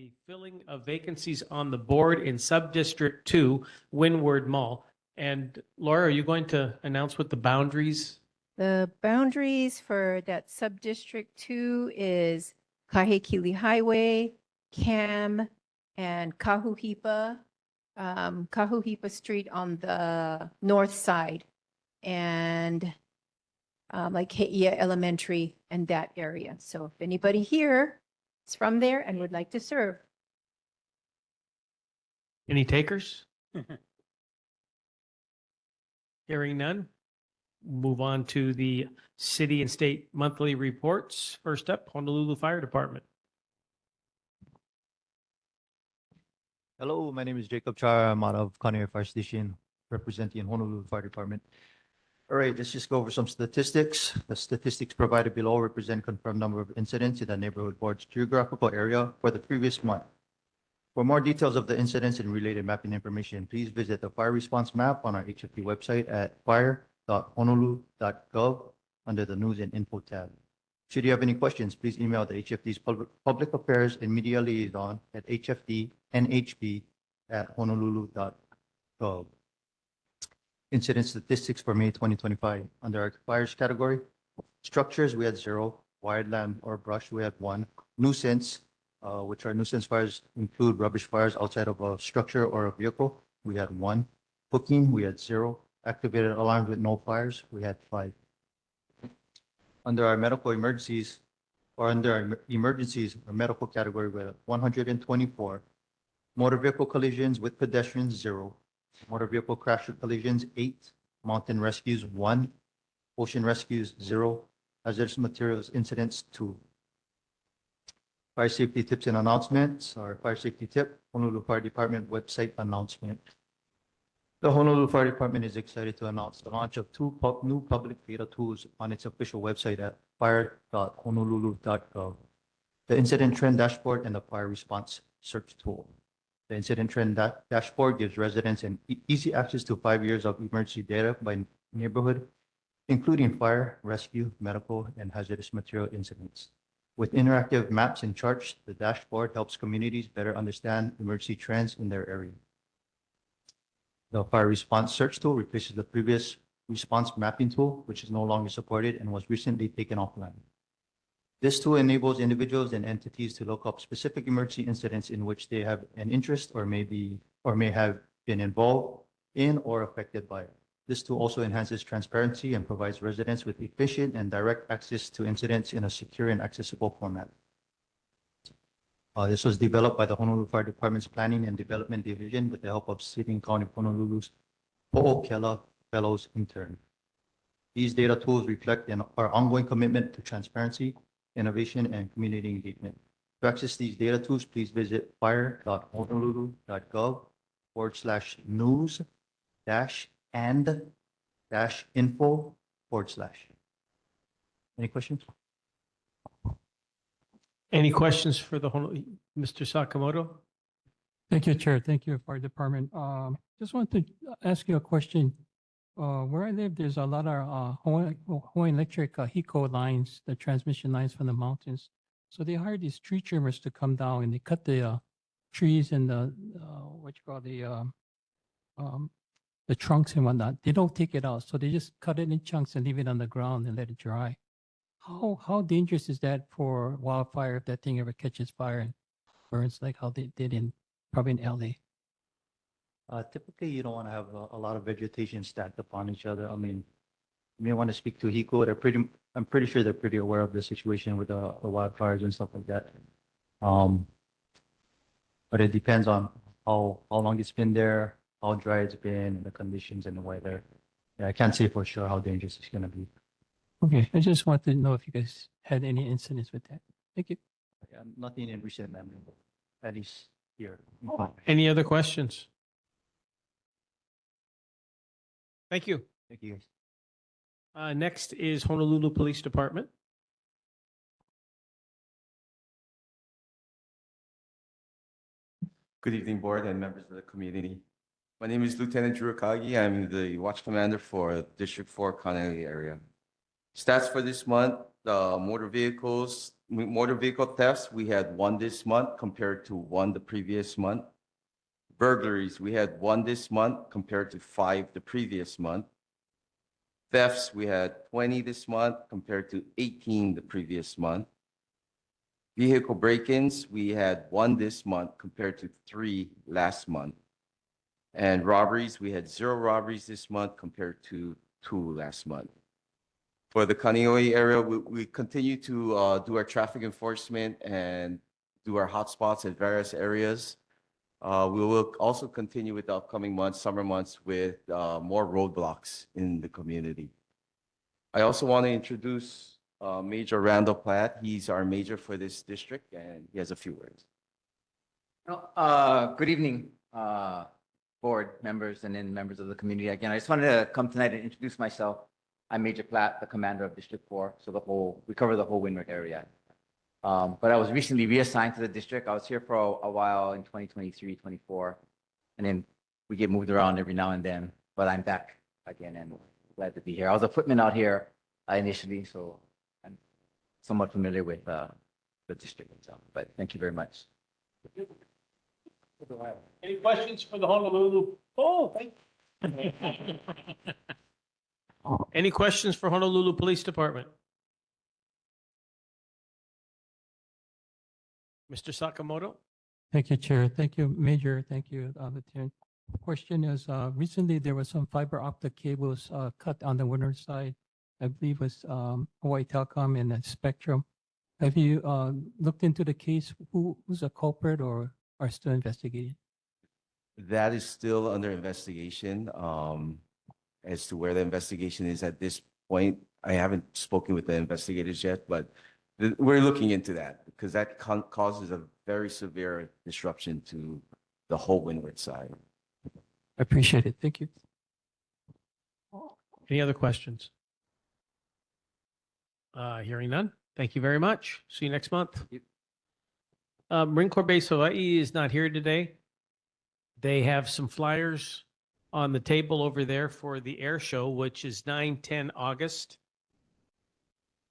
the filling of vacancies on the board in Subdistrict 2, Windward Mall. And Laura, are you going to announce what the boundaries? The boundaries for that Subdistrict 2 is Kahekili Highway, Cam, and Kahuhipa. Kahuhipa Street on the north side, and like Heia Elementary and that area. So if anybody here is from there and would like to serve. Any takers? Hearing none. Move on to the city and state monthly reports. First up, Honolulu Fire Department. Hello, my name is Jacob Chara. I'm out of Kāne Fire Station, representing Honolulu Fire Department. All right, let's just go over some statistics. The statistics provided below represent confirmed number of incidents in the neighborhood board's geographical area for the previous month. For more details of the incidents and related mapping information, please visit the fire response map on our HFD website at fire.honolulu.gov under the News and Info tab. Should you have any questions, please email the HFD's Public Affairs and Media Liaison at hfdnhb@honolulu.gov. Incident statistics for May 2025. Under our fires category, structures, we had 0. Wildland or brush, we had 1. Nuisance, which are nuisance fires include rubbish fires outside of a structure or a vehicle, we had 1. Cooking, we had 0. Activated alarms with no fires, we had 5. Under our medical emergencies, or under our emergencies or medical category, we had 124. Motor vehicle collisions with pedestrians, 0. Motor vehicle crash collisions, 8. Mountain rescues, 1. Ocean rescues, 0. Hazardous materials incidents, 2. Fire safety tips and announcements. Our fire safety tip, Honolulu Fire Department website announcement. The Honolulu Fire Department is excited to announce the launch of 2 new public beta tools on its official website at fire.honolulu.gov. The incident trend dashboard and the fire response search tool. The incident trend dashboard gives residents an easy access to 5 years of emergency data by neighborhood, including fire, rescue, medical, and hazardous material incidents. With interactive maps and charts, the dashboard helps communities better understand emergency trends in their area. The fire response search tool replaces the previous response mapping tool, which is no longer supported and was recently taken offline. This tool enables individuals and entities to look up specific emergency incidents in which they have an interest or may have been involved in or affected by it. This tool also enhances transparency and provides residents with efficient and direct access to incidents in a secure and accessible format. This was developed by the Honolulu Fire Department's Planning and Development Division with the help of City and County of Honolulu's Ho'okela Fellows intern. These data tools reflect our ongoing commitment to transparency, innovation, and community engagement. To access these data tools, please visit fire.honolulu.gov/news-and-info/. Any questions? Any questions for Mr. Sakamoto? Thank you, Chair. Thank you, Fire Department. Just wanted to ask you a question. Where I live, there's a lot of Hawaiian Electric HECO lines, the transmission lines from the mountains. So they hire these tree trimmers to come down and they cut the trees and the trunks and whatnot. They don't take it out, so they just cut it in chunks and leave it on the ground and let it dry. How dangerous is that for wildfire if that thing ever catches fire and burns like how they did probably in LA? Typically, you don't want to have a lot of vegetation stacked upon each other. I mean, you may want to speak to HECO. I'm pretty sure they're pretty aware of the situation with the wildfires and stuff like that. But it depends on how long it's been there, how dry it's been, and the conditions and the weather. Yeah, I can't say for sure how dangerous it's going to be. Okay, I just wanted to know if you guys had any incidents with that. Thank you. Yeah, nothing in recent memory, at least here. Any other questions? Thank you. Thank you, guys. Next is Honolulu Police Department. Good evening, board and members of the community. My name is Lieutenant Drew Akagi. I'm the watch commander for District 4 Kāne area. Stats for this month, the motor vehicles, Motor vehicle thefts, we had one this month compared to one the previous month. Burglaries, we had one this month compared to 5 the previous month. Thefts, we had 20 this month compared to 18 the previous month. Vehicle break-ins, we had one this month compared to 3 last month. And robberies, we had 0 robberies this month compared to 2 last month. For the Kaneohe area, we continue to do our traffic enforcement and do our hotspots at various areas. We will also continue with the upcoming months, summer months, with more roadblocks in the community. I also want to introduce Major Randall Platt. He's our major for this district, and he has a few words. Good evening, board members and then members of the community. Again, I just wanted to come tonight and introduce myself. I'm Major Platt, the commander of District 4, so we cover the whole Windward area. But I was recently reassigned to the district. I was here for a while in 2023, 24, and then we get moved around every now and then, but I'm back again and glad to be here. I was a footman out here initially, so I'm somewhat familiar with the district itself, but thank you very much. Any questions for the Honolulu? Oh, thank you. Any questions for Honolulu Police Department? Mr. Sakamoto? Thank you, Chair. Thank you, Major. Thank you, Lieutenant. Question is, recently there was some fiber optic cables cut on the winter side. I believe it was Hawaii Telecom and Spectrum. Have you looked into the case? Who's a culprit or are still investigating? That is still under investigation. As to where the investigation is at this point, I haven't spoken with the investigators yet, but we're looking into that because that causes a very severe disruption to the whole windward side. I appreciate it. Thank you. Any other questions? Hearing none. Thank you very much. See you next month. Marine Corps Base Hawaii is not here today. They have some flyers on the table over there for the air show, which is 9-10 August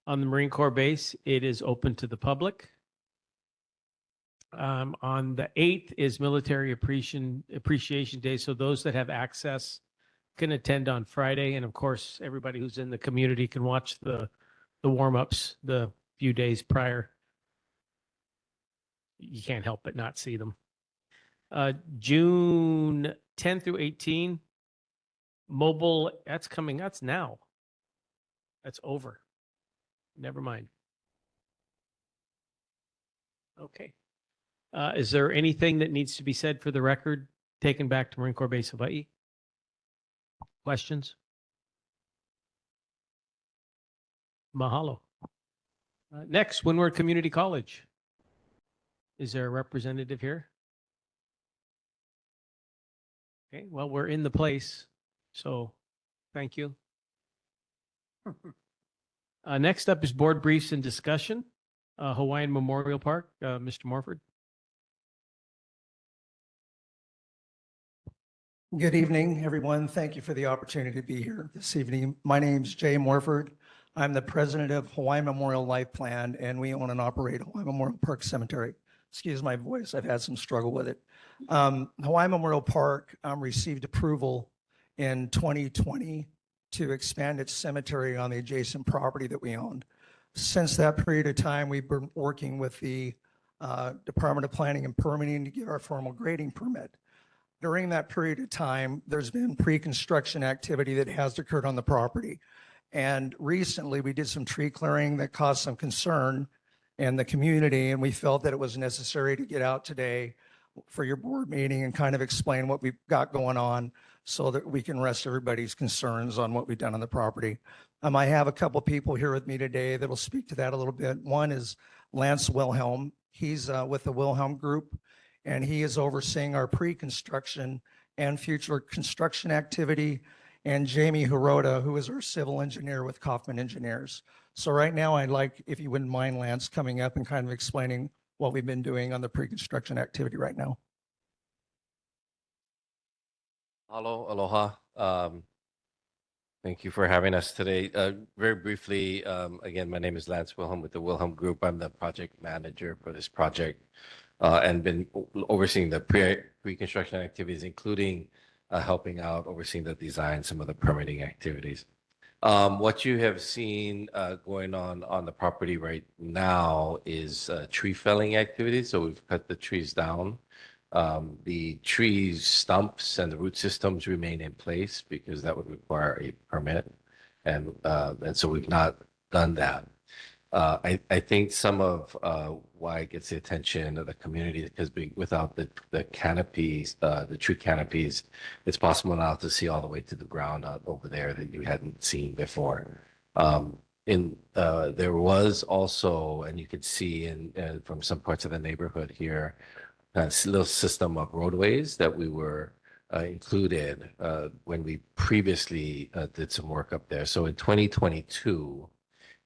on the Marine Corps base. It is open to the public. On the 8th is Military Appreciation Day. So those that have access can attend on Friday. And of course, everybody who's in the community can watch the warm-ups the few days prior. You can't help but not see them. June 10 through 18, mobile, that's coming, that's now. That's over. Never mind. Okay. Is there anything that needs to be said for the record taken back to Marine Corps Base Hawaii? Questions? Mahalo. Next, Windward Community College. Is there a representative here? Okay, well, we're in the place, so thank you. Next up is board briefs and discussion. Hawaiian Memorial Park, Mr. Morford. Good evening, everyone. Thank you for the opportunity to be here this evening. My name's Jay Morford. I'm the president of Hawaii Memorial Life Plan, and we own and operate Hawaii Memorial Park Cemetery. Excuse my voice, I've had some struggle with it. Hawaii Memorial Park received approval in 2020 to expand its cemetery on the adjacent property that we owned. Since that period of time, we've been working with the Department of Planning and Permitting to get our formal grading permit. During that period of time, there's been pre-construction activity that has occurred on the property. And recently we did some tree clearing that caused some concern in the community, and we felt that it was necessary to get out today for your board meeting and kind of explain what we've got going on so that we can rest everybody's concerns on what we've done on the property. I have a couple people here with me today that will speak to that a little bit. One is Lance Wilhelm. He's with the Wilhelm Group, and he is overseeing our pre-construction and future construction activity. And Jamie Hirota, who is our civil engineer with Kaufman Engineers. So right now, I'd like, if you wouldn't mind, Lance, coming up and kind of explaining what we've been doing on the pre-construction activity right now. Hello, aloha. Thank you for having us today. Very briefly, again, my name is Lance Wilhelm with the Wilhelm Group. I'm the project manager for this project and been overseeing the pre-construction activities, including helping out, overseeing the design, some of the permitting activities. What you have seen going on the property right now is tree felling activities. So we've cut the trees down. The trees stumps and the root systems remain in place because that would require a permit. And so we've not done that. I think some of why it gets the attention of the community because without the canopies, the tree canopies, it's possible now to see all the way to the ground out over there that you hadn't seen before. There was also, and you could see from some parts of the neighborhood here, a little system of roadways that we were included when we previously did some work up there. So in 2022,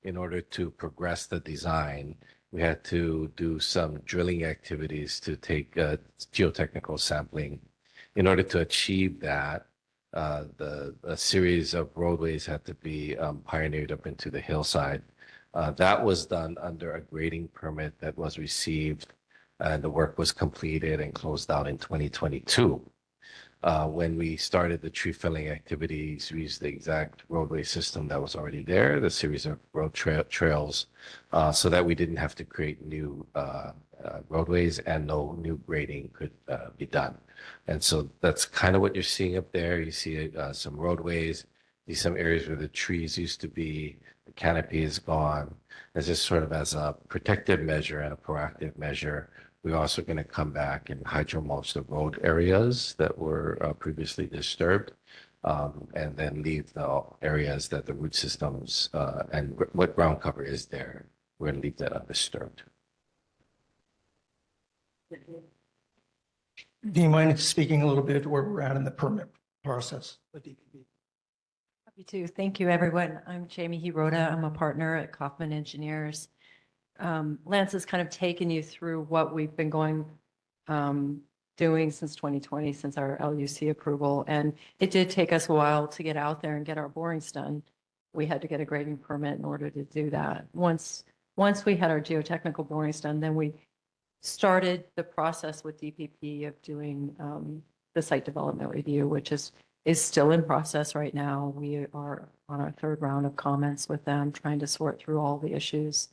in order to progress the design, we had to do some drilling activities to take geotechnical sampling. In order to achieve that, a series of roadways had to be pioneered up into the hillside. That was done under a grading permit that was received, and the work was completed and closed out in 2022. When we started the tree felling activities, we used the exact roadway system that was already there, the series of road trails, so that we didn't have to create new roadways and no new grading could be done. And so that's kind of what you're seeing up there. You see some roadways, you see some areas where the trees used to be, the canopy is gone. It's just sort of as a protective measure and a proactive measure. We're also going to come back and hydromulch the road areas that were previously disturbed, and then leave the areas that the root systems and what ground cover is there. We're going to leave that undisturbed. Do you mind speaking a little bit to where we're at in the permit process? Happy to. Thank you, everyone. I'm Jamie Hirota. I'm a partner at Kaufman Engineers. Lance has kind of taken you through what we've been doing since 2020, since our LUC approval. And it did take us a while to get out there and get our borings done. We had to get a grading permit in order to do that. Once we had our geotechnical borings done, then we started the process with DPP of doing the site development review, which is still in process right now. We are on our third round of comments with them, trying to sort through all the issues.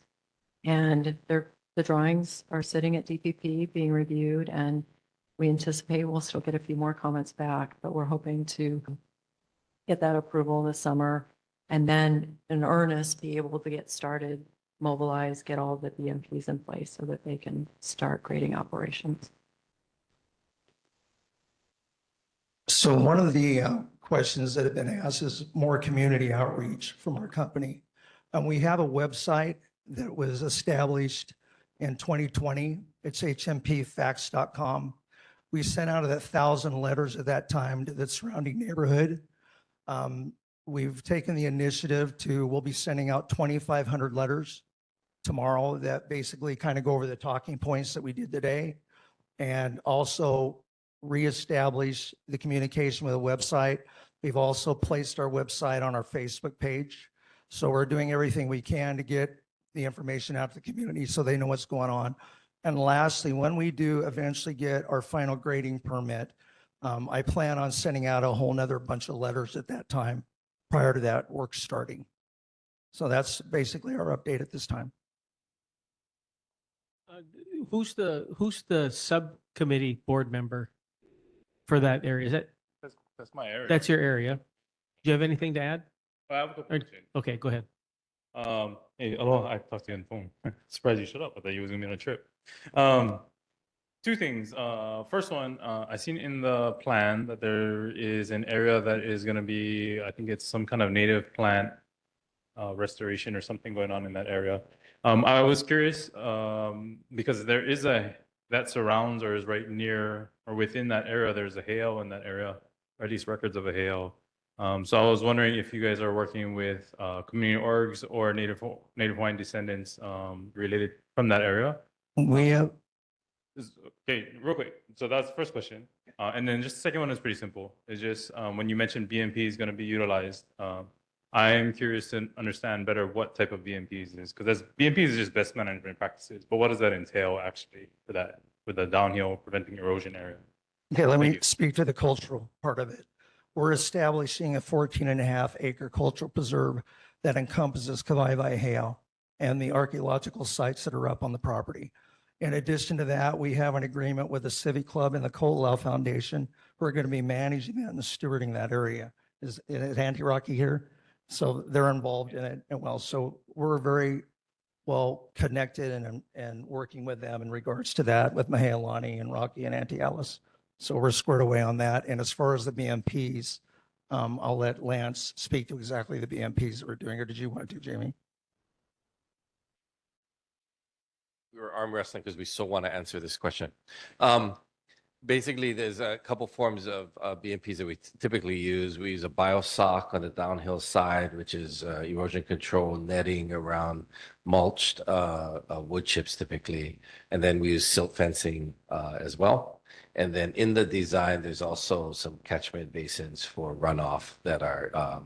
And the drawings are sitting at DPP being reviewed, and we anticipate we'll still get a few more comments back, but we're hoping to get that approval this summer and then in earnest be able to get started, mobilize, get all the BMPs in place so that they can start grading operations. So one of the questions that have been asked is more community outreach from our company. And we have a website that was established in 2020. It's hmpfacts.com. We sent out 1,000 letters at that time to the surrounding neighborhood. We've taken the initiative we'll be sending out 2,500 letters tomorrow that basically kind of go over the talking points that we did today, and also reestablish the communication with the website. We've also placed our website on our Facebook page. So we're doing everything we can to get the information out to the community so they know what's going on. And lastly, when we do eventually get our final grading permit, I plan on sending out a whole nother bunch of letters at that time prior to that work starting. So that's basically our update at this time. Who's the subcommittee board member for that area? Is that, That's my area. that's your area? Do you have anything to add? I have a couple questions. Okay, go ahead. Hey, hello, I talked to you on the phone. Surprised you showed up. I thought you was gonna be on a trip. Two things. First one, I seen in the plan that there is an area that is gonna be, I think it's some kind of native plant restoration or something going on in that area. I was curious because there is that surrounds or is right near or within that area, there's a hail in that area, or at least records of a hail. So I was wondering if you guys are working with community orgs or Native Hawaiian descendants related from that area. We have, Okay, real quick. So that's the first question. And then just the second one is pretty simple. It's just when you mentioned BMP is going to be utilized, I am curious to understand better what type of BMPs is, because BMP is just best management practices. But what does that entail actually for that, with the downhill preventing erosion area? Okay, let Thank me you. speak to the cultural part of it. We're establishing a 14.5 acre cultural preserve that encompasses Kawaiʻi Heiau and the archaeological sites that are up on the property. In addition to that, we have an agreement with the Civic Club and the Ko'olau Foundation who are going to be managing that and stewarding that area. Is Auntie Rocky here? So they're involved in it and well, so we're very well connected and working with them in regards to that with Mahealani and Rocky and Auntie Alice. So we're squared away on that. And as far as the BMPs, I'll let Lance speak to exactly the BMPs that we're doing. Or did you want to, Jamie? We were arm wrestling because we so want to answer this question. Basically, there's a couple forms of BMPs that we typically use. We use a biosock on the downhill side, which is erosion control netting around mulched wood chips typically. And then we use silt fencing as well. And then in the design, there's also some catchment basins for runoff that are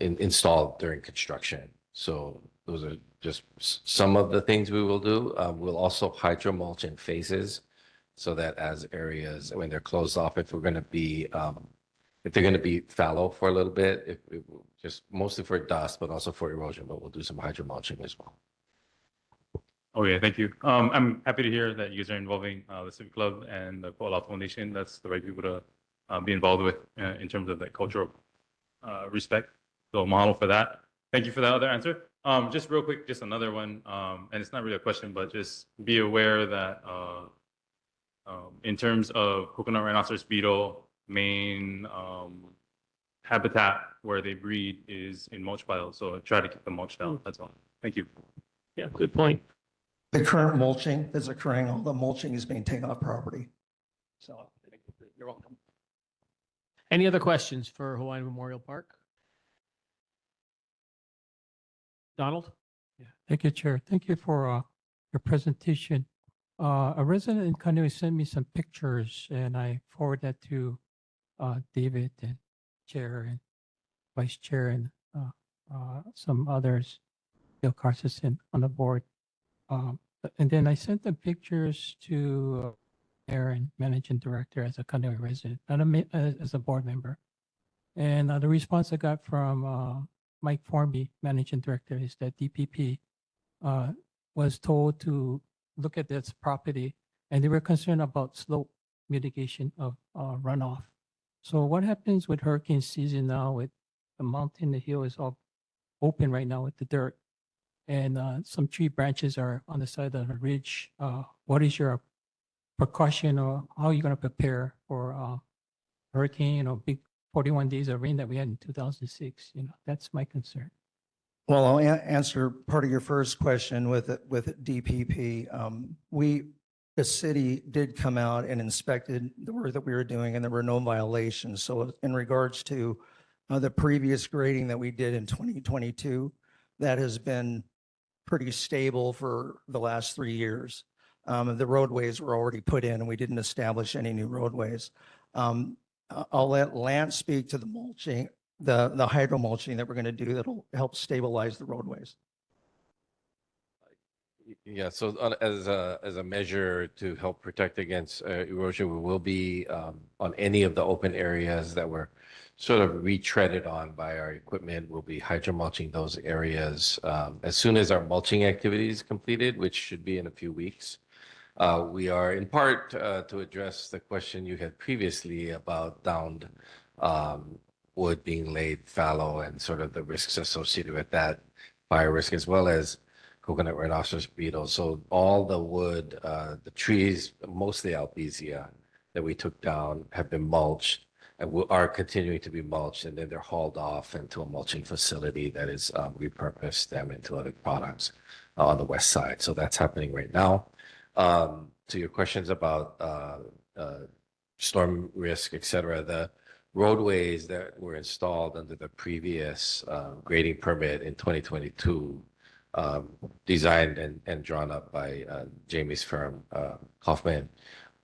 installed during construction. So those are just some of the things we will do. We'll also hydro mulch in phases so that as areas, when they're closed off, if they're going to be fallow for a little bit, just mostly for dust, but also for erosion, but we'll do some hydro mulching as well. Oh yeah, thank you. I'm happy to hear that you guys are involving the Civic Club and the Ko'olau Foundation. That's the right people to be involved with in terms of that cultural respect. So mahalo for that. Thank you for that other answer. Just real quick, just another one, and it's not really a question, but just be aware that in terms of coconut rhinoceros beetle, main habitat where they breed is in mulch piles. So try to keep the mulch down. That's all. Thank you. Yeah, good point. The current mulching that's occurring, all the mulching is being taken off property. So You're welcome. Any other questions for Hawaiian Memorial Park? Donald? Yeah, thank you, Chair. Thank you for your presentation. A resident in Kāne sent me some pictures, and I forwarded that to David and Chair and Vice Chair and some others, Bill Carson on the board. And then I sent the pictures to Aaron, Managing Director, as a Kāne resident, not as a board member. And the response I got from Mike Formby, Managing Director, is that DPP was told to look at this property, and they were concerned about slope mitigation of runoff. So what happens with hurricane season now with the mountain, the hill is all open right now with the dirt, and some tree branches are on the side of the ridge. What is your precaution, or how are you going to prepare for hurricane or big 41 days of rain that we had in 2006? That's my concern. well, I'll answer part of your first question with DPP. The city did come out and inspected the work that we were doing, and there were no violations. So in regards to the previous grading that we did in 2022, that has been pretty stable for the last 3 years. The roadways were already put in, and we didn't establish any new roadways. I'll let Lance speak to the mulching, the hydro mulching that we're going to do that'll help stabilize the roadways. Yeah, so as a measure to help protect against erosion, we will be on any of the open areas that were sort of retreaded on by our equipment. We'll be hydro mulching those areas as soon as our mulching activity is completed, which should be in a few weeks. We are in part to address the question you had previously about downed wood being laid fallow and sort of the risks associated with that, fire risk, as well as coconut rhinoceros beetle. So all the wood, the trees, mostly albizia that we took down have been mulched and are continuing to be mulched, and then they're hauled off into a mulching facility that is repurposed them into other products on the west side. So that's happening right now. To your questions about storm risk, et cetera, the roadways that were installed under the previous grading permit in 2022, designed and drawn up by Jamie's firm, Kaufman,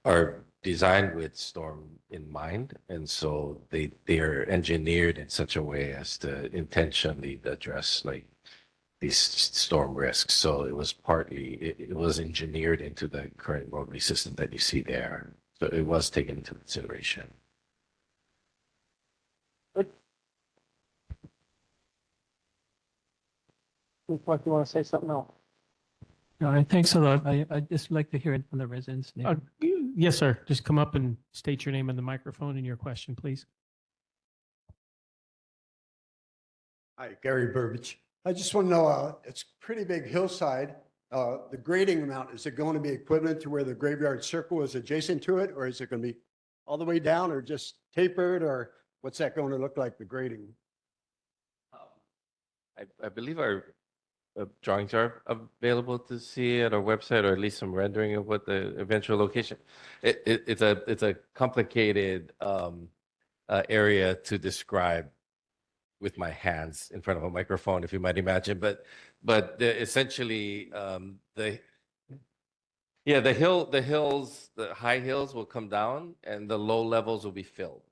are designed with storm in mind, and so they are engineered in such a way as to intentionally address like these storm risks. So it was it was engineered into the current roadway system that you see there. So it was taken into consideration. What, you want to say something else? All right, thanks a lot. I'd just like to hear it from the residents. Yes, sir. Just come up and state your name on the microphone and your question, please. Hi, Gary Burbidge. I just want to know, it's a pretty big hillside. The grading amount, is it going to be equivalent to where the graveyard circle is adjacent to it? Or is it going to be all the way down or just tapered? Or what's that going to look like, the grading? I believe our drawings are available to see at our website, or at least some rendering of what the eventual location. It's a complicated area to describe with my hands in front of a microphone, if you might imagine. But essentially, the hills, the high hills will come down, and the low levels will be filled.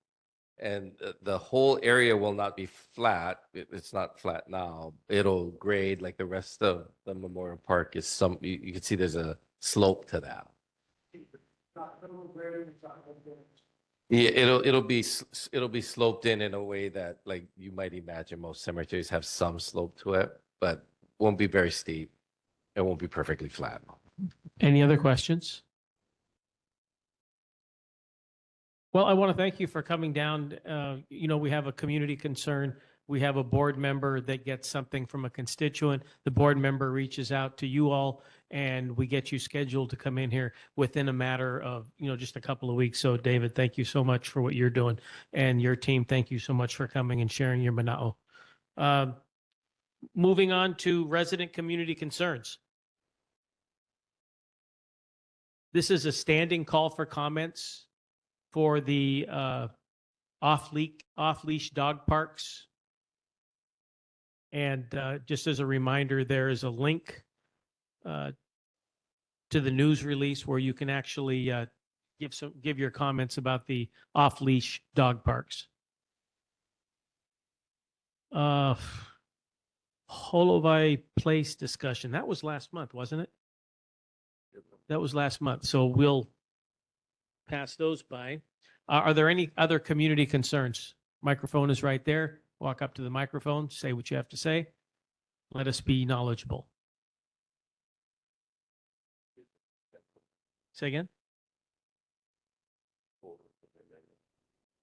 And the whole area will not be flat. It's not flat now. It'll grade like the rest of the Memorial Park is you can see there's a slope to that. Yeah, it'll be sloped in a way that like you might imagine most cemeteries have some slope to it, but won't be very steep. It won't be perfectly flat. Any other questions? Well, I want to thank you for coming down. We have a community concern. We have a board member that gets something from a constituent. The board member reaches out to you all, and we get you scheduled to come in here within a matter of, just a couple of weeks. So, David, thank you so much for what you're doing. And your team, thank you so much for coming and sharing your manao. Moving on to resident community concerns. This is a standing call for comments for the off-leash dog parks. And just as a reminder, there is a link to the news release where you can actually give your comments about the off-leash dog parks. Holovai Place discussion. That was last month, wasn't it? That was last month. So we'll pass those by. Are there any other community concerns? Microphone is right there. Walk up to the microphone, say what you have to say. Let us be knowledgeable. Say again?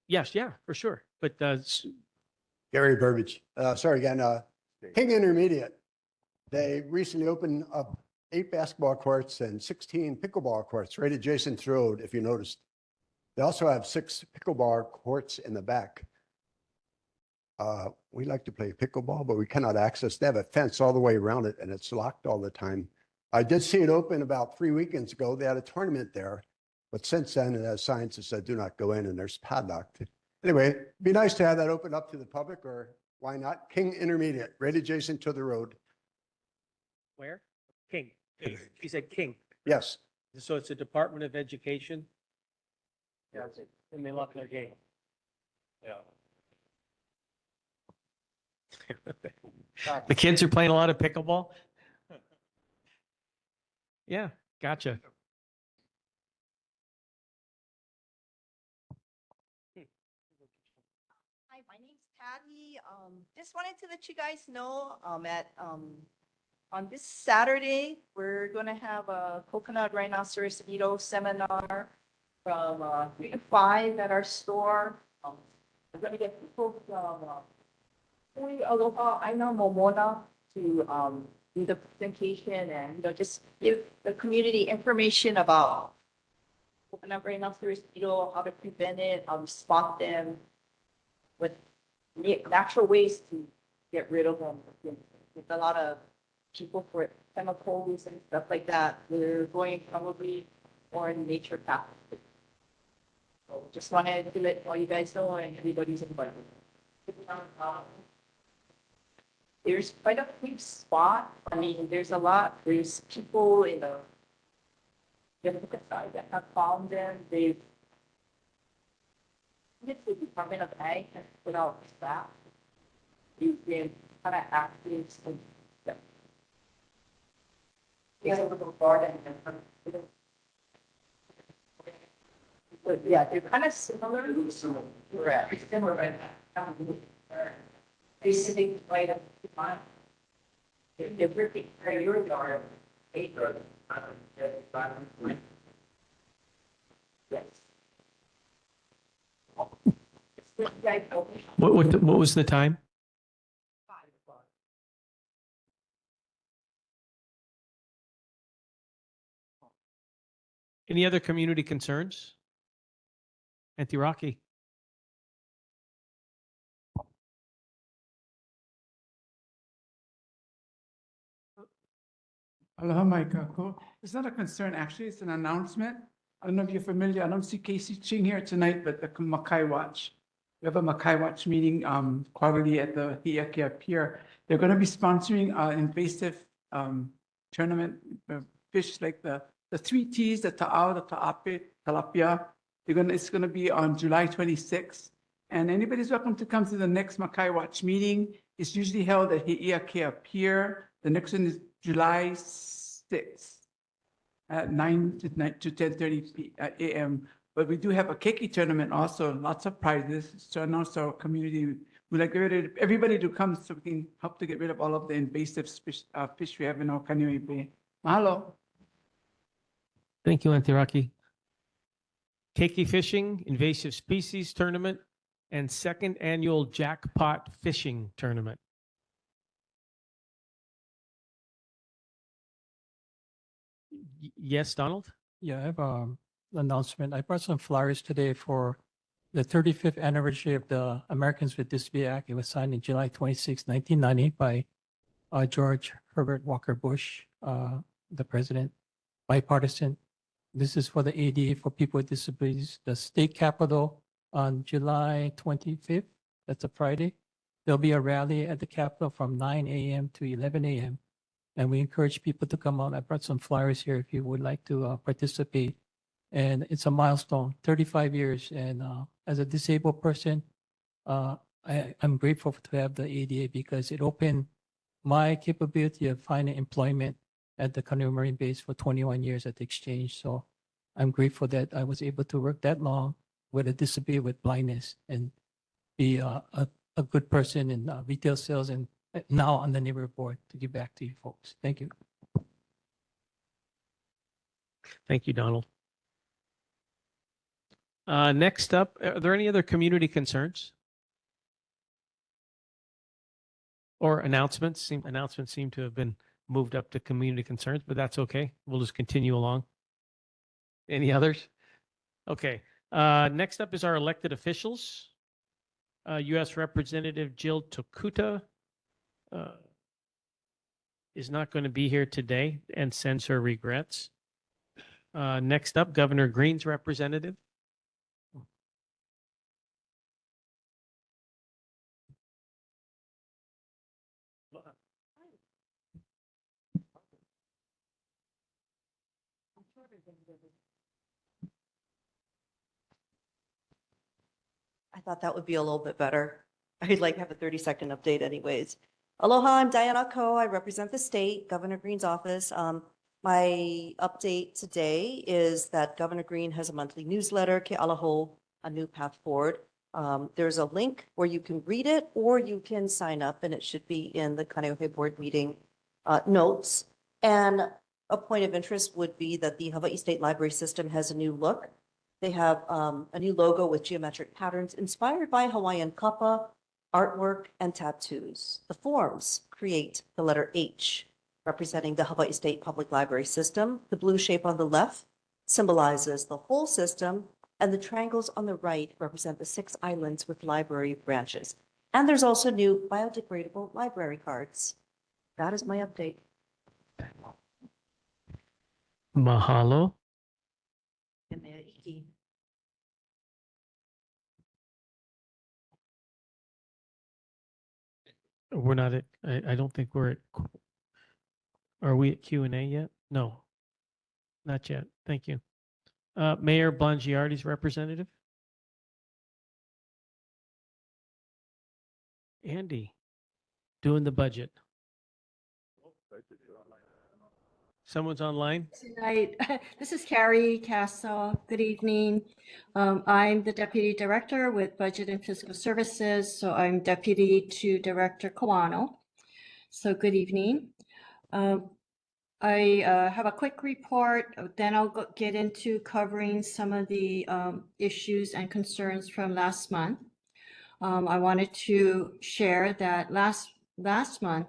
Yes, yeah, for sure. But Gary Burbidge. Sorry again. King Intermediate. They recently opened up 8 basketball courts and 16 pickleball courts right adjacent to the road, if you noticed. They also have 6 pickleball courts in the back. We like to play pickleball, but we cannot access. They have a fence all the way around it, and it's locked all the time. I did see it open about 3 weekends ago. They had a tournament there, but since then it has signs that said do not go in, and there's padlocked. Anyway, it'd be nice to have that open up to the public, or why not? King Intermediate, right adjacent to the road. where? King. He said King. Yes. So it's a Department of Education. Yeah, and they lock their gate. Yeah. The kids are playing a lot of pickleball? Yeah, gotcha. Hi, my name's Patty. Just wanted to let you guys know, on this Saturday, we're gonna have a coconut rhinoceros beetle seminar from 3 to 5 at our store. We're gonna get people from Hui Aloha Aina Momona to do the presentation and just give the community information about coconut rhinoceros beetle, how to prevent it, how to spot them, with natural ways to get rid of them. With a lot of people for chemicals and stuff like that, we're going probably more in nature path. So just wanted to let all you guys know and everybody's invited. There's quite a big spot. I mean, there's people in the that have found them, they've with the Department of Ag and without staff. You've been kind of active since the. Yeah, with the garden and. But yeah, they're kind of similar. Correct. Similar, right? Basically, right up to mine. They're really, your yard, acre. Yes. What was the time? Any other community concerns? Auntie Rocky? Aloha, Mike. It's not a concern, actually. It's an announcement. I don't know if you're familiar. I don't see Casey Ching here tonight, but the Makai Watch. We have a Makai Watch meeting quarterly at the Hiakia Pier. They're going to be sponsoring an invasive tournament, fish like the three T's, the ta'au, the ta'ape, tilapia. It's going to be on July 26th. And anybody's welcome to come to the next Makai Watch meeting. It's usually held at Hiakia Pier. The next one is July 6th at 9 to 10:30 a.m. But we do have a keiki tournament also, lots of prizes. So announce our community. We like everybody to come so we can help to get rid of all of the invasive fish we have in our Kaneohe Bay. Mahalo. Thank you, Auntie Rocky. Keiki Fishing Invasive Species Tournament and second annual Jackpot Fishing Tournament. Yes, Donald? Yeah, I have an announcement. I brought some flyers today for the 35th anniversary of the Americans with Disability Act. It was signed in July 26, 1990 by George Herbert Walker Bush, the president, bipartisan. This is for the ADA for people with disabilities. The state capitol on July 25th, that's a Friday. There'll be a rally at the Capitol from 9 a.m. to 11 a.m. And we encourage people to come out. I brought some flyers here if you would like to participate. And it's a milestone, 35 years. And as a disabled person, I'm grateful to have the ADA because it opened my capability of finding employment at the Kaneohe Marine Base for 21 years at the exchange. So I'm grateful that I was able to work that long with a disability with blindness and be a good person in retail sales and now on the neighborhood board to give back to you folks. Thank you. Thank you, Donald. Next up, are there any other community concerns? Or announcements? Announcements seem to have been moved up to community concerns, but that's okay. We'll just continue along. Any others? Okay. Next up is our elected officials. U.S. Representative Jill Tokuta is not going to be here today and sends her regrets. Next up, Governor Green's representative. I thought that would be a little bit better. I'd like to have a 30-second update anyways. Aloha, I'm Diana Ko. I represent the state, Governor Green's office. My update today is that Governor Green has a monthly newsletter, Ke Alaho, A New Path Forward. There's a link where you can read it or you can sign up, and it should be in the Kaneohe board meeting notes. And a point of interest would be that the Hawaii State Library System has a new look. They have a new logo with geometric patterns inspired by Hawaiian kapa, artwork, and tattoos. The forms create the letter H, representing the Hawaii State Public Library System. The blue shape on the left symbolizes the whole system, and the triangles on the right represent the 6 islands with library branches. And there's also new biodegradable library cards. That is my update. Mahalo. We're not at, I don't think we're at, are we at Q&A yet? No, not yet. Thank you. Mayor Blangiardi's representative. Andy, doing the budget. Someone's online? Tonight. This is Carrie Castle. Good evening. I'm the Deputy Director with Budget and Fiscal Services, so I'm Deputy to Director Kawano. So good evening. I have a quick report, then I'll get into covering some of the issues and concerns from last month. I wanted to share that last month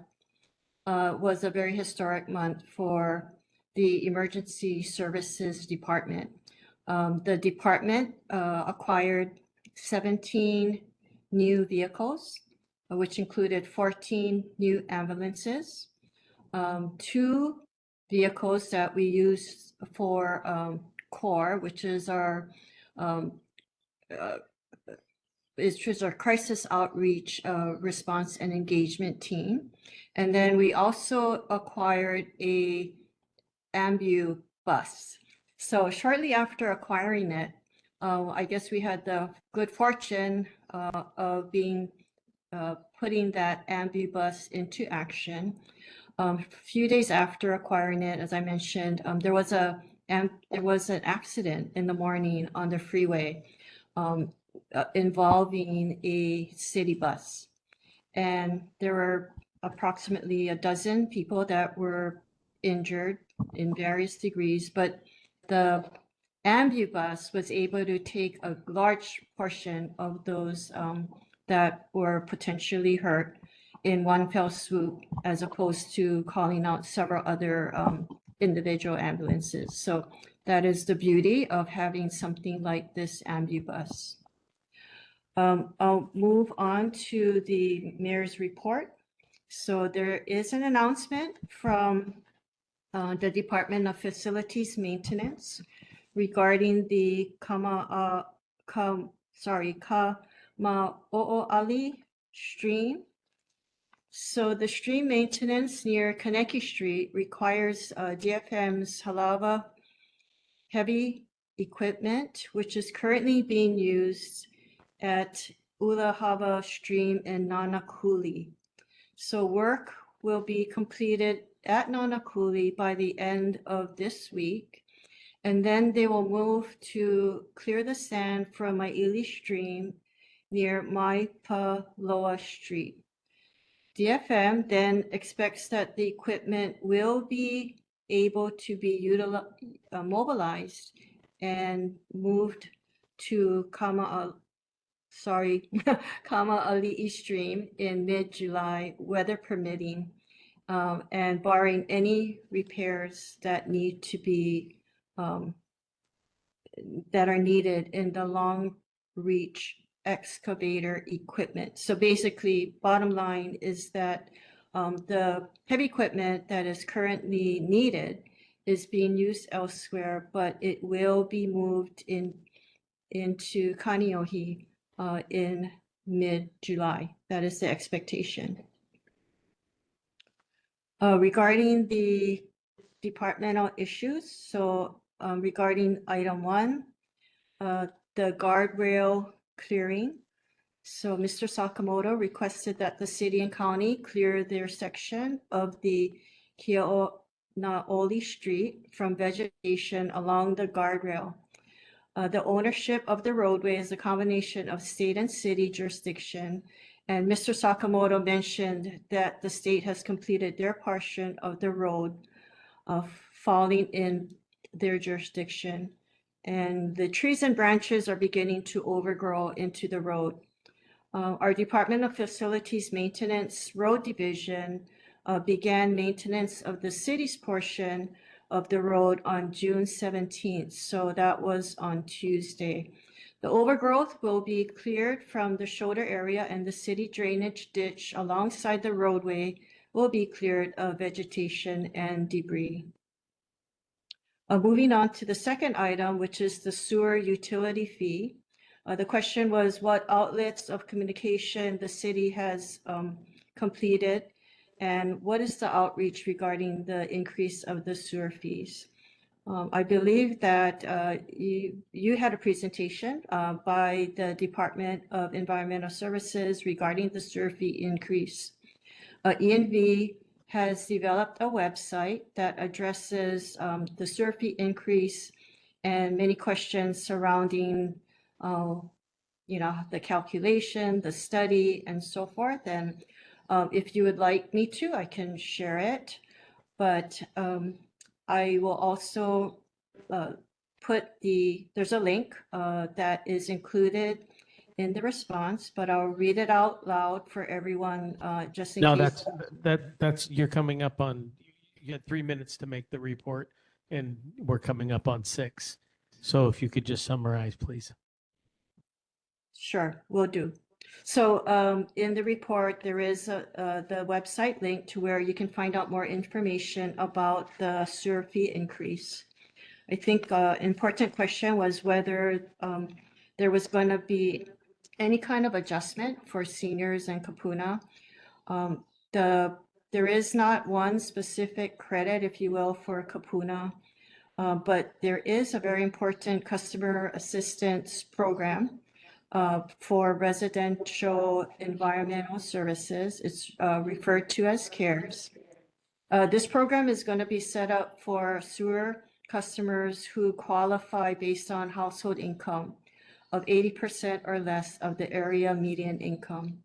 was a very historic month for the Emergency Services Department. The department acquired 17 new vehicles, which included 14 new ambulances, 2 vehicles that we use for CORE, which is our crisis outreach response and engagement team. And then we also acquired a ambu bus. So shortly after acquiring it, I guess we had the good fortune of putting that ambu bus into action. A few days after acquiring it, as I mentioned, there was an accident in the morning on the freeway involving a city bus. And there were approximately a dozen people that were injured in various degrees, but the ambulance was able to take a large portion of those that were potentially hurt in one fell swoop, as opposed to calling out several other individual ambulances. So that is the beauty of having something like this ambulance. I'll move on to the mayor's report. So there is an announcement from the Department of Facilities Maintenance regarding the Kama'o'ali stream. So the stream maintenance near Kaneki Street requires DFM's Halava heavy equipment, which is currently being used at Ulahava Stream in Nanakuli. So work will be completed at Nanakuli by the end of this week, and then they will move to clear the sand from Maili Stream near Maipaloa Street. DFM then expects that the equipment will be able to be mobilized and moved to Kama'ali'i Stream in mid-July, weather permitting, and barring any repairs that need to be that are needed in the long reach excavator equipment. So basically, bottom line is that the heavy equipment that is currently needed is being used elsewhere, but it will be moved into Kaneohe in mid-July. That is the expectation. Regarding the departmental issues, so regarding item 1, the guardrail clearing. So Mr. Sakamoto requested that the city and county clear their section of the Kiaonaoli Street from vegetation along the guardrail. The ownership of the roadway is a combination of state and city jurisdiction. And Mr. Sakamoto mentioned that the state has completed their portion of the road falling in their jurisdiction. And the trees and branches are beginning to overgrow into the road. Our Department of Facilities Maintenance Road Division began maintenance of the city's portion of the road on June 17th. So that was on Tuesday. The overgrowth will be cleared from the shoulder area, and the city drainage ditch alongside the roadway will be cleared of vegetation and debris. Moving on to the second item, which is the sewer utility fee. The question was what outlets of communication the city has completed, and what is the outreach regarding the increase of the sewer fees? I believe that you had a presentation by the Department of Environmental Services regarding the sewer fee increase. ENV has developed a website that addresses the sewer fee increase and many questions surrounding, the calculation, the study, and so forth. And if you would like me to, I can share it. But I will also there's a link that is included in the response, but I'll read it out loud for everyone, just in No, case. that's, you're coming up on, you had 3 minutes to make the report and we're coming up on 6. So if you could just summarize, please. Sure, will do. So in the report, there is the website link to where you can find out more information about the sewer fee increase. I think important question was whether there was going to be any kind of adjustment for seniors and Kapuna. There is not one specific credit, if you will, for Kapuna, but there is a very important customer assistance program for residential environmental services. It's referred to as CARES. This program is going to be set up for sewer customers who qualify based on household income of 80% or less of the area median income.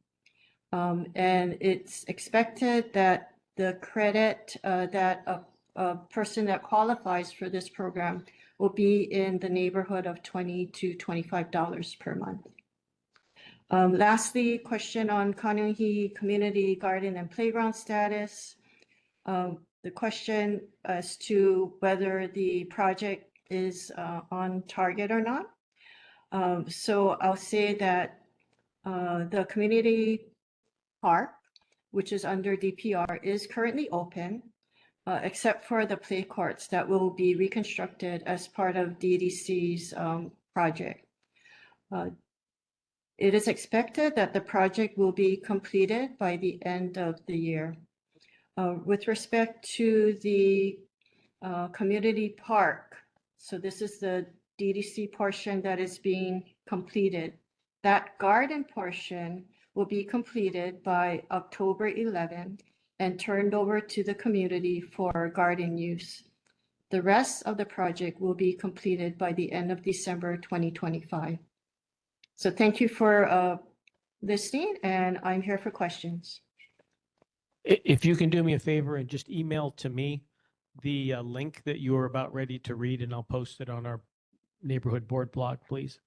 And it's expected that the credit that a person that qualifies for this program will be in the neighborhood of $20 to $25 per month. Lastly, question on Kaneohe Community Garden and Playground status. The question as to whether the project is on target or not. So I'll say that the community park, which is under DPR, is currently open, except for the play courts that will be reconstructed as part of DDC's project. It is expected that the project will be completed by the end of the year. With respect to the community park, so this is the DDC portion that is being completed. That garden portion will be completed by October 11 and turned over to the community for garden use. The rest of the project will be completed by the end of December 2025. So thank you for listening, and I'm here for questions. If you can do me a favor and just email to me the link that you are about ready to read, and I'll post it on our neighborhood board blog, please.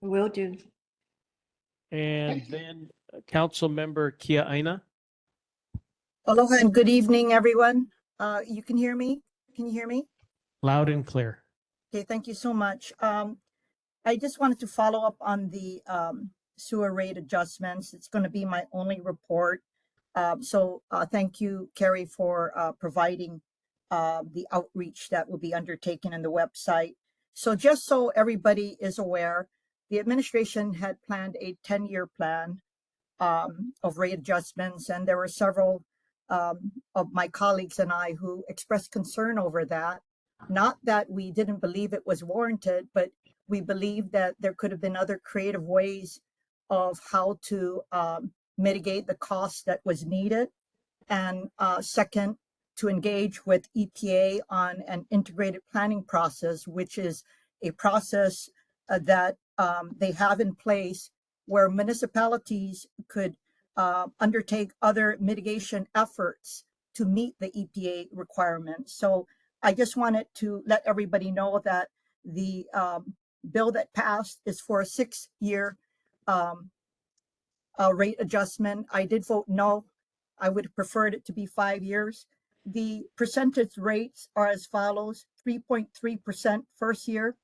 Will do. And then Council Member Kia Aina. Aloha and good evening, everyone. You can hear me? Can you hear me? Loud and clear. Okay, thank you so much. I just wanted to follow up on the sewer rate adjustments. It's going to be my only report. So thank you, Carrie, for providing the outreach that will be undertaken in the website. So just so everybody is aware, the administration had planned a 10-year plan of rate adjustments, and there were several of my colleagues and I who expressed concern over that. Not that we didn't believe it was warranted, but we believed that there could have been other creative ways of how to mitigate the cost that was needed. And second, to engage with EPA on an integrated planning process, which is a process that they have in place where municipalities could undertake other mitigation efforts to meet the EPA requirements. So I just wanted to let everybody know that the bill that passed is for a 6-year rate adjustment. I did vote no. I would have preferred it to be 5 years. The percentage rates are as follows: 3.3% first year,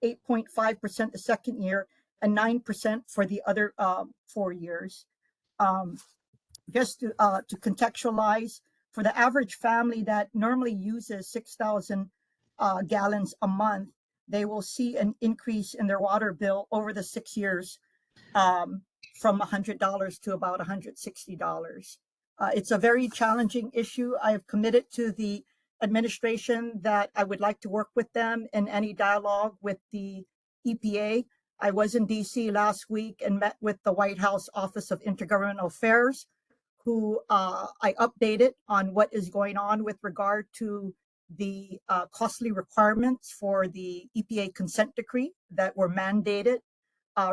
8.5% the second year, and 9% for the other 4 years. Just to contextualize, for the average family that normally uses 6,000 gallons a month, they will see an increase in their water bill over the 6 years from $100 to about $160. It's a very challenging issue. I have committed to the administration that I would like to work with them in any dialogue with the EPA. I was in DC last week and met with the White House Office of Intergovernmental Affairs, who I updated on what is going on with regard to the costly requirements for the EPA consent decree that were mandated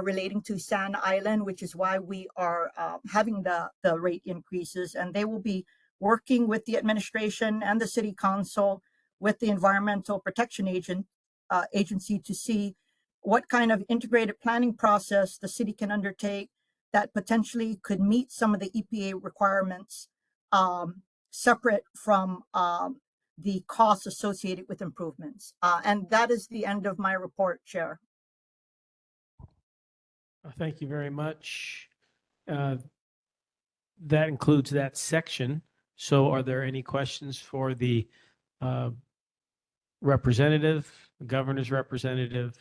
relating to Sand Island, which is why we are having the rate increases. And they will be working with the administration and the city council with the Environmental Protection Agency to see what kind of integrated planning process the city can undertake that potentially could meet some of the EPA requirements separate from the costs associated with improvements. And that is the end of my report, Chair. Thank you very much. That includes that section. So are there any questions for the representative, the governor's representative,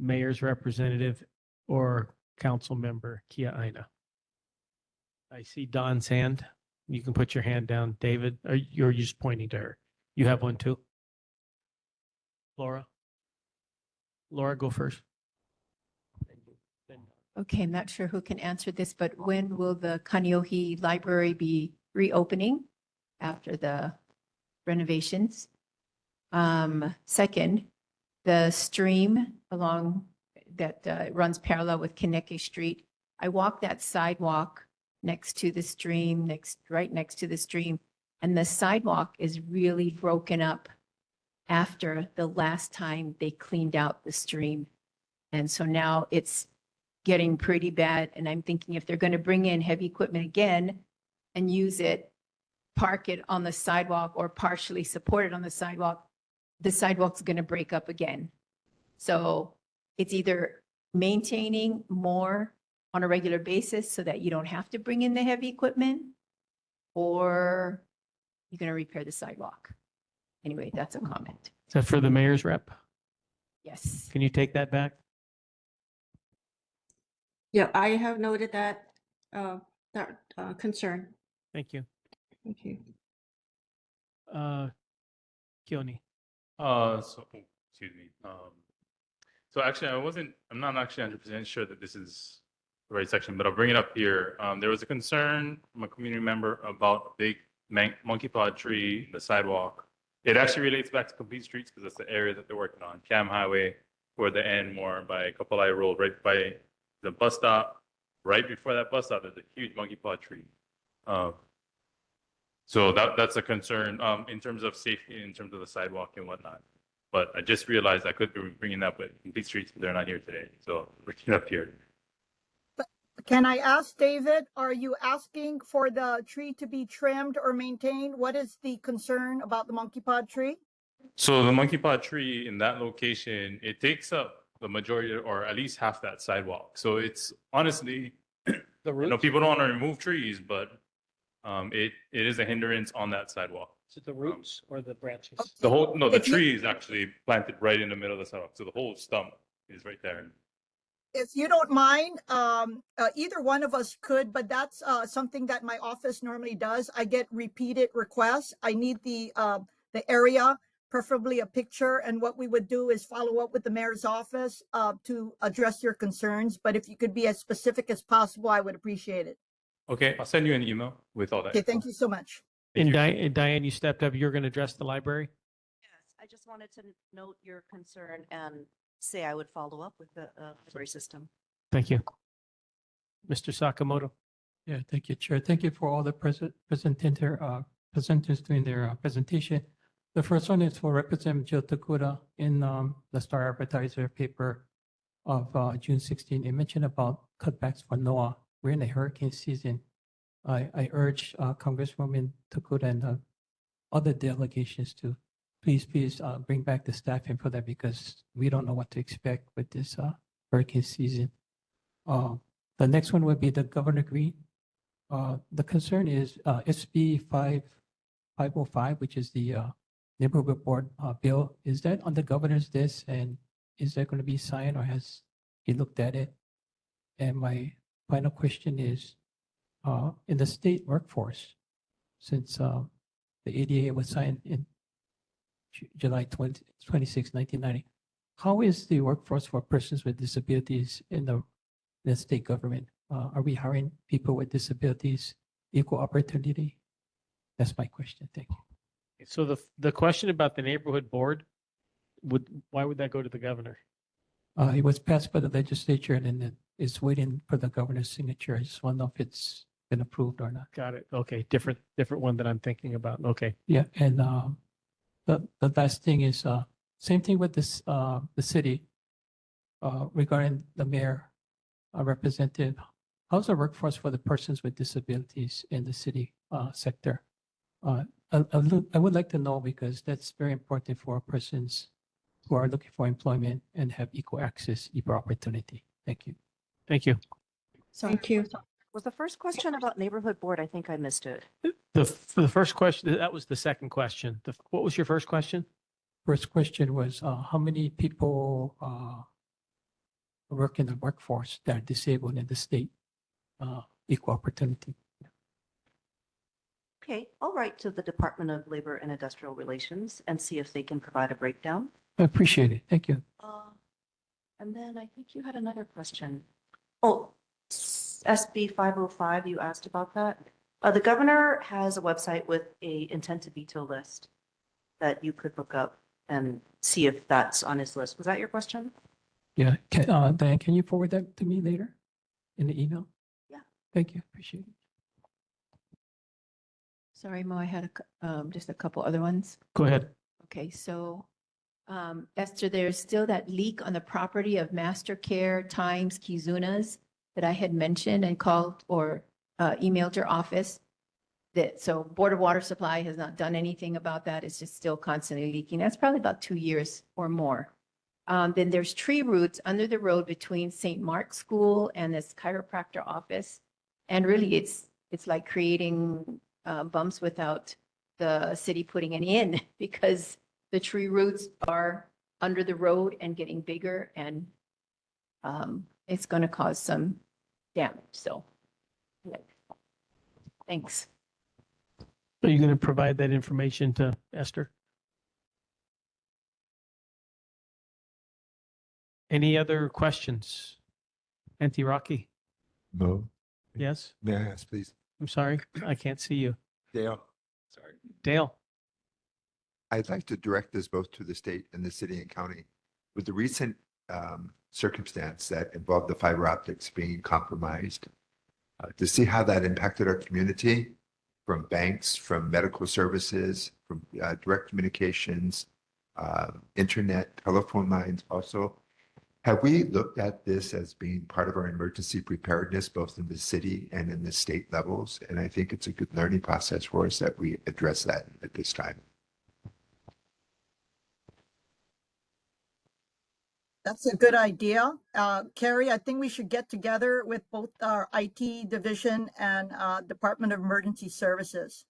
mayor's representative, or council member Kia Aina? I see Don's hand. You can put your hand down, David, or you're just pointing to her. You have one too? Laura? Laura, go first. Okay, I'm not sure who can answer this, but when will the Kaneohe Library be reopening after the renovations? Second, the stream along that runs parallel with Kaneke Street. I walked that sidewalk next to the stream, right next to the stream, and the sidewalk is really broken up after the last time they cleaned out the stream. And so now it's getting pretty bad. And I'm thinking if they're going to bring in heavy equipment again and use it, park it on the sidewalk or partially support it on the sidewalk's going to break up again. So it's either maintaining more on a regular basis so that you don't have to bring in the heavy equipment, or you're going to repair the sidewalk. Anyway, that's a comment. Is that for the mayor's rep? Yes. Can you take that back? Yeah, I have noted that, concern. Thank you. Thank you. Keone. Excuse me. So actually, I'm not actually 100% sure that this is the right section, but I'll bring it up here. There was a concern from a community member about a big monkey pod tree in the sidewalk. It actually relates back to Complete Streets because that's the area that they're working on. Cam Highway, toward the end, more by Kapolei Road, right by the bus stop. Right before that bus stop, there's a huge monkey pod tree. So that's a concern in terms of safety, in terms of the sidewalk and whatnot. But I just realized I could be bringing that up with Complete Streets, but they're not here today. So we're bringing it up here. Can I ask David, are you asking for the tree to be trimmed or maintained? What is the concern about the monkey pod tree? So the monkey pod tree in that location, it takes up the majority or at least half that sidewalk. So it's honestly, people don't want to remove trees, but it is a hindrance on that sidewalk. Is it the roots or the branches? The tree is actually planted right in the middle of the sidewalk. So the whole stump is right there. If you don't mind, either one of us could, but that's something that my office normally does. I get repeated requests. I need the area, preferably a picture. And what we would do is follow up with the mayor's office to address your concerns. But if you could be as specific as possible, I would appreciate it. Okay, I'll send you an email with all that. Okay, thank you so much. And Diane, you stepped up. You're going to address the library? Yes, I just wanted to note your concern and say I would follow up with the library system. Thank you. Mr. Sakamoto. Yeah, thank you, Chair. Thank you for all the presenters doing their presentation. The first one is for Representative Joe Takuda in the Star Advertiser paper of June 16. It mentioned about cutbacks for NOAA. We're in the hurricane season. I urge Congresswoman Takuda and other delegations to please bring back the staffing for that because we don't know what to expect with this hurricane season. The next one would be the Governor Green. The concern is SB 505, which is the neighborhood board bill. Is that on the governor's desk and is that going to be signed or has he looked at it? And my final question is, in the state workforce, since the ADA was signed in July 26, 1990. How is the workforce for persons with disabilities in the state government? Are we hiring people with disabilities, equal opportunity? That's my question. Thank you. So the question about the neighborhood board, why would that go to the governor? It was passed by the legislature and then it's waiting for the governor's signature. I just want to know if it's been approved or not. Got it. Okay, different one that I'm thinking about. Okay. Yeah, and the last thing is same thing with this the city regarding the mayor representative. How's the workforce for the persons with disabilities in the city sector? I would like to know because that's very important for persons who are looking for employment and have equal access, equal opportunity. Thank you. Thank you. Thank you. Was the first question about neighborhood board? I think I missed it. For the first question, that was the second question. What was your first question? First question was how many people work in the workforce that are disabled in the state? Equal opportunity. Okay, I'll write to the Department of Labor and Industrial Relations and see if they can provide a breakdown. I appreciate it. Thank you. And then I think you had another question. Oh, SB 505, you asked about that. The governor has a website with a intent to veto list that you could look up and see if that's on his list. Was that your question? Yeah. Diane, can you forward that to me later in the email? Yeah. Thank you. Appreciate it. Sorry, Mo, I had just a couple other ones. Go ahead. Okay, so Esther, there's still that leak on the property of Master Care Times Kizunas that I had mentioned and called or emailed your office. So Board of Water Supply has not done anything about that. It's just still constantly leaking. That's probably about 2 years or more. Then there's tree roots under the road between St. Mark's School and this chiropractor office. And really it's like creating bumps without the city putting any in because the tree roots are under the road and getting bigger and it's going to cause some damage. So, yeah. Thanks. Are you going to provide that information to Esther? Any other questions? Auntie Rocky? No. Yes? May I ask, please? I'm sorry, I can't see you. Dale. Sorry. Dale? I'd like to direct this both to the state and the city and county. With the recent circumstance that involved the fiber optics being compromised, to see how that impacted our community from banks, from medical services, from direct communications, internet, telephone lines also. Have we looked at this as being part of our emergency preparedness, both in the city and in the state levels? And I think it's a good learning process for us that we address that at this time. That's a good idea. Carrie, I think we should get together with both our IT division and Department of Emergency Services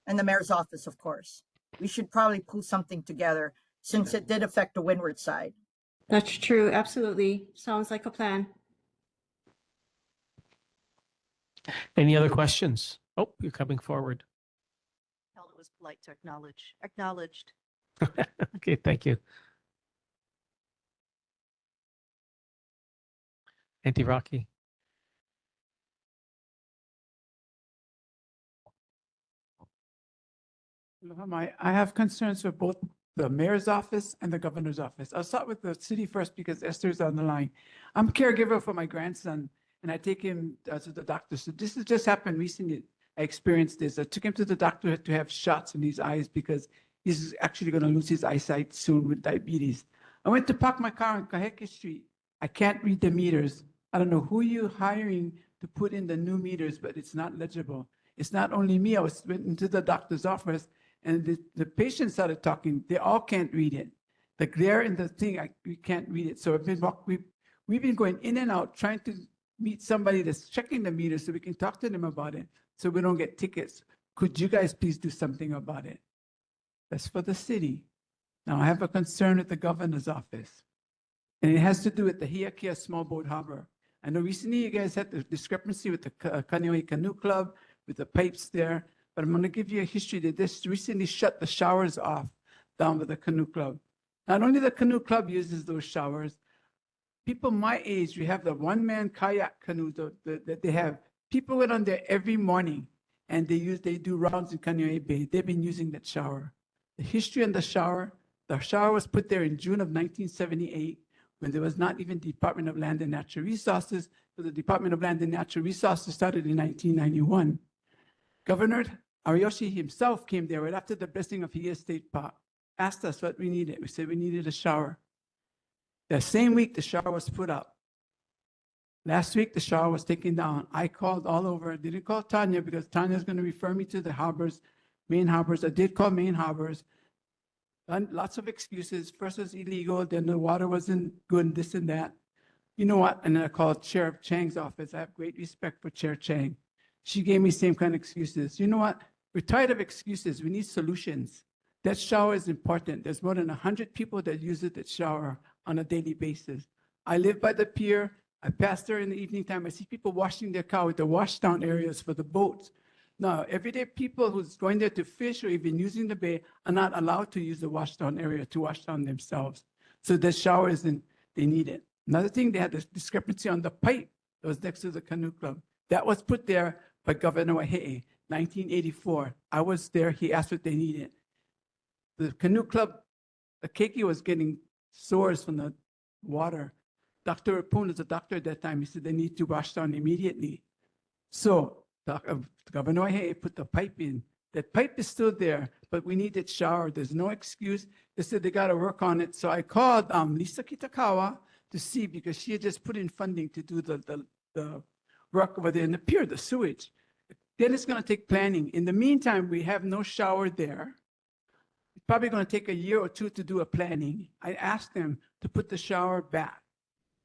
and the mayor's office, of course. We should probably pull something together since it did affect the windward side. That's true. Absolutely. Sounds like a plan. Any other questions? Oh, you're coming forward. Felt it was polite to acknowledge. Acknowledged. Okay, thank you. Auntie Rocky? I have concerns with both the mayor's office and the governor's office. I'll start with the city first because Esther's on the line. I'm a caregiver for my grandson and I take him to the doctor. So this has just happened recently. I experienced this. I took him to the doctor to have shots in his eyes because he's actually going to lose his eyesight soon with diabetes. I went to park my car on Kaheke Street. I can't read the meters. I don't know who you're hiring to put in the new meters, but it's not legible. It's not only me. I went into the doctor's office and the patient started talking. They all can't read it. The glare in the thing, we can't read it. So we've been going in and out trying to meet somebody that's checking the meters so we can talk to them about it so we don't get tickets. Could you guys please do something about it? That's for the city. Now I have a concern with the governor's office. And it has to do with the Hiakia Small Boat Harbor. I know recently you guys had the discrepancy with the Kāne Canoe Club, with the pipes there, but I'm going to give you a history that this recently shut the showers off. down with the canoe club. Not only the canoe club uses those showers, people my age, we have the one-man kayak canoe that they have. People went on there every morning and they do rounds in Kaneohe Bay. They've been using that shower. The history on the shower was put there in June of 1978 when there was not even Department of Land and Natural Resources, but the Department of Land and Natural Resources started in 1991. Governor Ariyoshi himself came there right after the blessing of Hiei State Park, asked us what we needed. We said we needed a shower. That same week, the shower was put up. Last week, the shower was taken down. I called all over. I didn't call Tanya because Tanya's going to refer me to the harbors, main harbors. I did call main harbors. And lots of excuses. First it was illegal, then the water wasn't good, this and that. You know what? And then I called Sheriff Chang's office. I have great respect for Chair Chang. She gave me same kind of excuses. You know what? We're tired of excuses. We need solutions. That shower is important. There's more than 100 people that use it, that shower on a daily basis. I live by the pier. I pass there in the evening time. I see people washing their car with the washdown areas for the boats. Now, everyday people who's going there to fish or even using the bay are not allowed to use the washdown area to wash down themselves. So the shower isn't, they need it. Another thing, they had a discrepancy on the pipe that was next to the canoe club. That was put there by Governor Wahee, 1984. I was there. He asked what they needed. The canoe club, the keiki was getting sores from the water. Dr. Rapun was a doctor at that time. He said they need to wash down immediately. So Governor Wahee put the pipe in. That pipe is still there, but we need that shower. There's no excuse. They said they got to work on it. So I called Lisa Kitakawa to see, because she had just put in funding to do the work over there in the pier, the sewage. Then it's going to take planning. In the meantime, we have no shower there. It's probably going to take a year or two to do a planning. I asked them to put the shower back.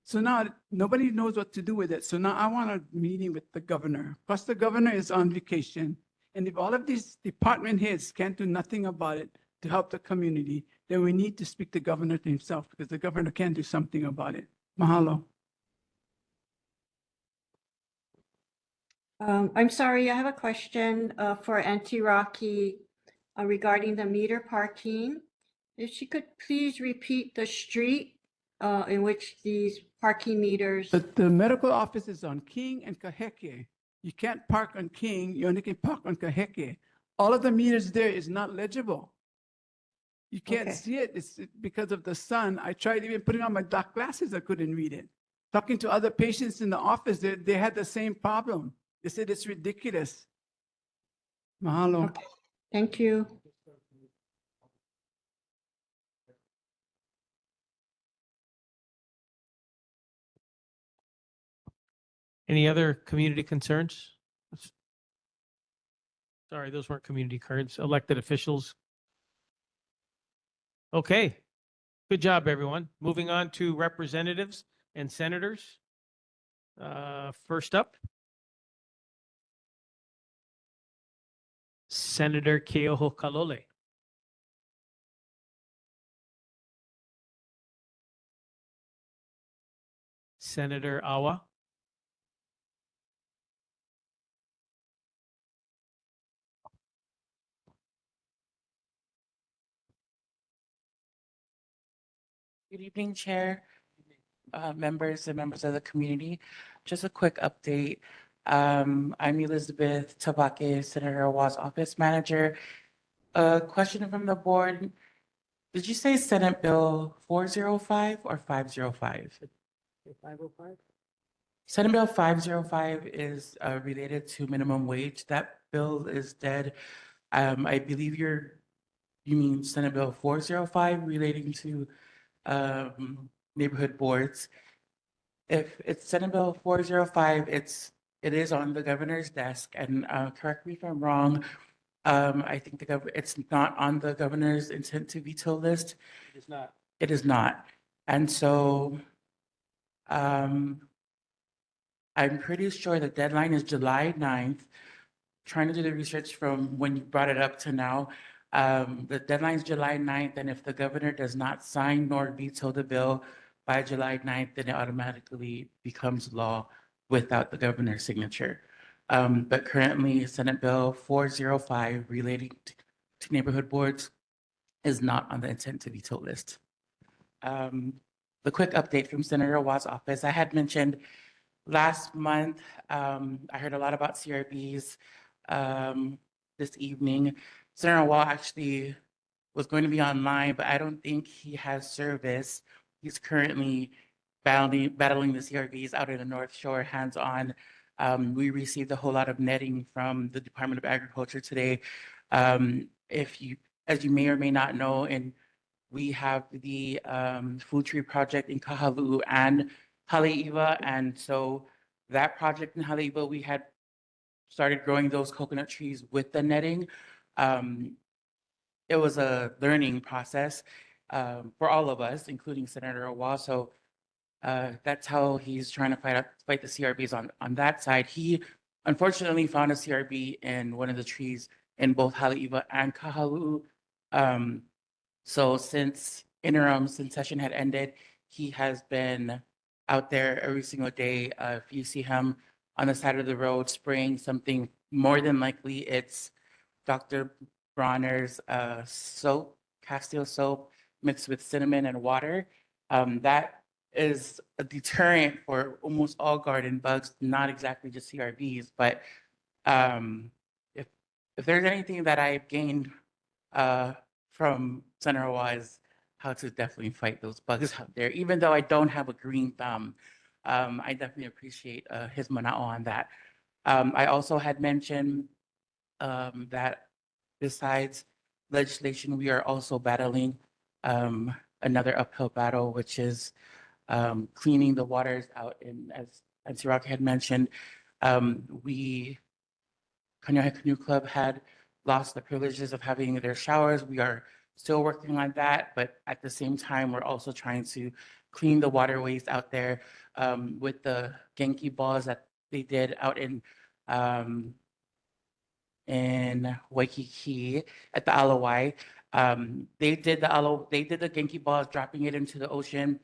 So now nobody knows what to do with it. So now I want a meeting with the governor. Plus the governor is on vacation. And if all of these department heads can't do nothing about it to help the community, then we need to speak to the governor to himself, because the governor can do something about it. Mahalo. I'm sorry, I have a question for Auntie Rocky regarding the meter parking. If she could please repeat the street in which these parking meters. The medical office is on King and Kaheke. You can't park on King, you only can park on Kaheke. All of the meters there is not legible. You can't Okay. see it. It's because of the sun. I tried even putting on my dark glasses, I couldn't read it. Talking to other patients in the office, they had the same problem. They said it's ridiculous. Mahalo. Okay. Thank you. Any other community concerns? Sorry, those weren't community concerns, elected officials. Okay, good job, everyone. Moving on to representatives and senators. First up, Senator Keoho Kalole. Senator Awa. Good evening, Chair, members and members of the community. Just a quick update. I'm Elizabeth Tabake, Senator Awa's office manager. A question from the board. Did you say Senate Bill 405 or 505? 505. Senate Bill 505 is related to minimum wage. That bill is dead. I believe you mean Senate Bill 405 relating to neighborhood boards. If it's Senate Bill 405, it is on the governor's desk, and correct me if I'm wrong. I think it's not on the governor's intent to veto list. It is not. It is not, and so I'm pretty sure the deadline is July 9th. Trying to do the research from when you brought it up to now. The deadline is July 9th, and if the governor does not sign nor veto the bill by July 9th, then it automatically becomes law without the governor's signature. But currently, Senate Bill 405 relating to neighborhood boards is not on the intent to veto list. The quick update from Senator Watt's office. I had mentioned last month, I heard a lot about CRBs this evening. Senator Watt actually was going to be online, but I don't think he has service. He's currently battling the CRBs out in the North Shore, hands-on. We received a whole lot of netting from the Department of Agriculture today. As you may or may not know, and we have the food tree project in Kahalu'u and Haleiwa, and so that project in Haleiwa, we had started growing those coconut trees with the netting. It was a learning process for all of us, including Senator Owa. So that's how he's trying to fight the CRBs on that side. He unfortunately found a CRB in one of the trees in both Haleiwa and Kahalu'u. So since session had ended, he has been out there every single day. If you see him on the side of the road spraying something, more than likely it's Dr. Bronner's soap, Castile soap, mixed with cinnamon and water. That is a deterrent for almost all garden bugs, not exactly just CRBs, but if there's anything that I've gained from Senator Wise, how to definitely fight those bugs out there. Even though I don't have a green thumb, I definitely appreciate his manao on that. I also had mentioned that besides legislation, we are also battling another uphill battle, which is cleaning the waters out. And as Sirach had mentioned, we, Kaneohe Canoe Club, had lost the privileges of having their showers. We are still working on that, but at the same time, we're also trying to clean the waterways out there with the Genki balls that they did out in Waikiki at the Alawai. They did the Genki balls, dropping it into the ocean.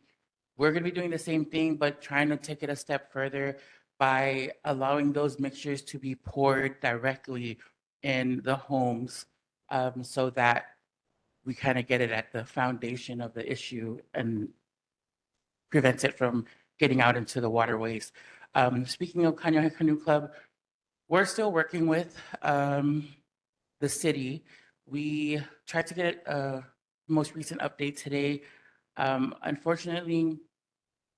We're going to be doing the same thing, but trying to take it a step further by allowing those mixtures to be poured directly in the homes so that we kind of get it at the foundation of the issue and prevents it from getting out into the waterways. Speaking of Kaneohe Canoe Club, we're still working with the city. We tried to get a most recent update today. Unfortunately,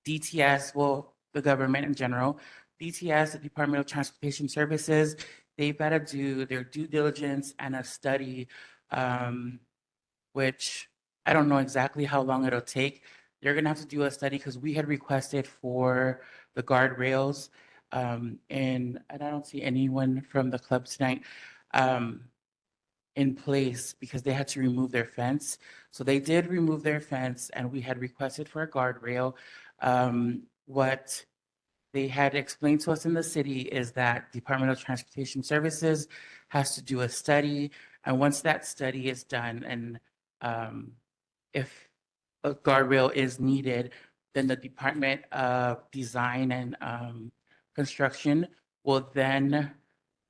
DTS, well, the government in general, DTS, the Department of Transportation Services, they've got to do their due diligence and a study, which I don't know exactly how long it'll take. They're going to have to do a study because we had requested for the guardrails, and I don't see anyone from the club tonight in place because they had to remove their fence. So they did remove their fence, and we had requested for a guardrail. What they had explained to us in the city is that Department of Transportation Services has to do a study, and once that study is done, and if a guardrail is needed, then the Department of Design and Construction will then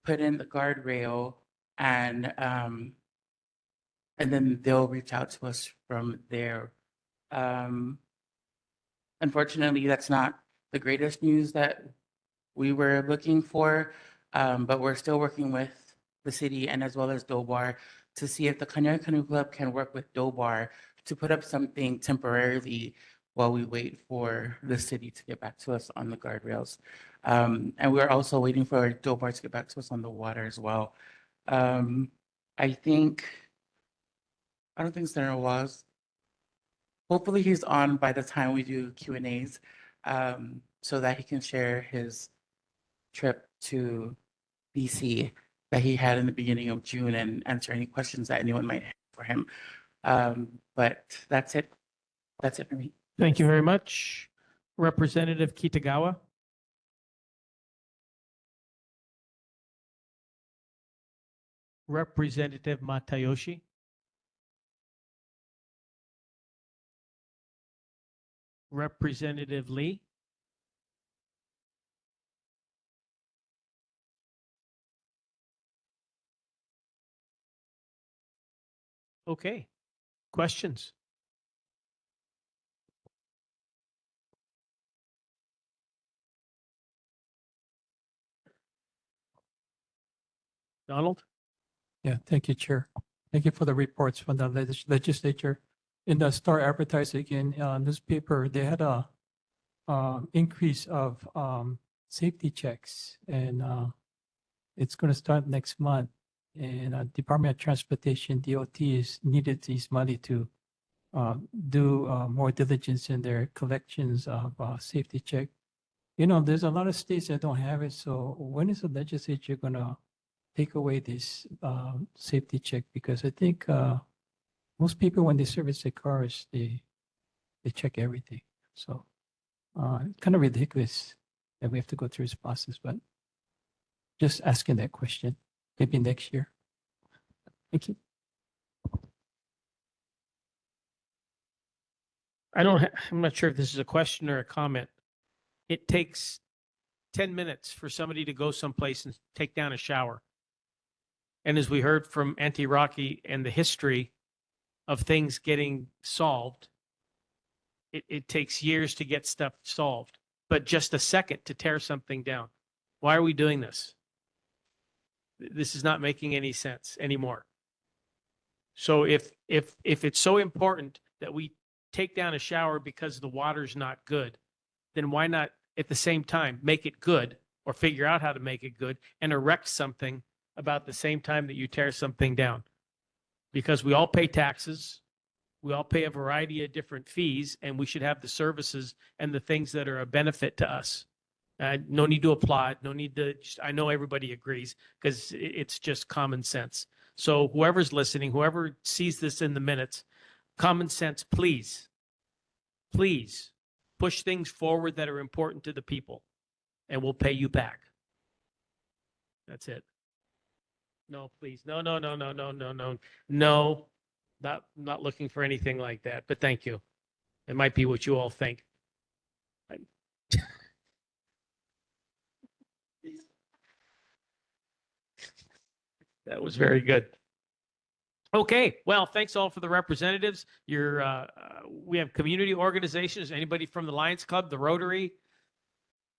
put in the guardrail, and then they'll reach out to us from there. Unfortunately, that's not the greatest news that we were looking for, but we're still working with the city and as well as DOBAR to see if the Kaneohe Canoe Club can work with DOBAR to put up something temporarily while we wait for the city to get back to us on the guardrails. And we're also waiting for DOBAR to get back to us on the water as well. I don't think Senator was. Hopefully he's on by the time we do Q&As so that he can share his trip to DC that he had in the beginning of June and answer any questions that anyone might have for him. But that's it. That's it for me. Thank you very much. Representative Kitagawa. Representative Matayoshi. Representative Lee. Okay. Questions? Donald? Yeah, thank you, Chair. Thank you for the reports from the legislature. In the Star Advertiser again, newspaper, they had a increase of safety checks, and it's going to start next month. And Department of Transportation, DOT, is needed this money to do more diligence in their collections of safety check. You know, there's a lot of states that don't have it. So when is the legislature going to take away this safety check? Because I think most people, when they service their cars, they check everything. So it's kind of ridiculous that we have to go through this process, but just asking that question, maybe next year. Thank you. I'm not sure if this is a question or a comment. It takes 10 minutes for somebody to go someplace and take down a shower. And as we heard from Auntie Rocky and the history of things getting solved, it takes years to get stuff solved, but just a second to tear something down. Why are we doing this? This is not making any sense anymore. So if it's so important that we take down a shower because the water's not good, then why not at the same time make it good, or figure out how to make it good and erect something about the same time that you tear something down? Because we all pay taxes, we all pay a variety of different fees, and we should have the services and the things that are a benefit to us. No need to applaud, no need to, I know everybody agrees, because it's just common sense. So whoever's listening, whoever sees this in the minutes, common sense, please push things forward that are important to the people, and we'll pay you back. That's it. No, please. No. Not looking for anything like that, but thank you. It might be what you all think. That was very good. Okay, well, thanks all for the representatives. We have community organizations. Anybody from the Lions Club, the Rotary,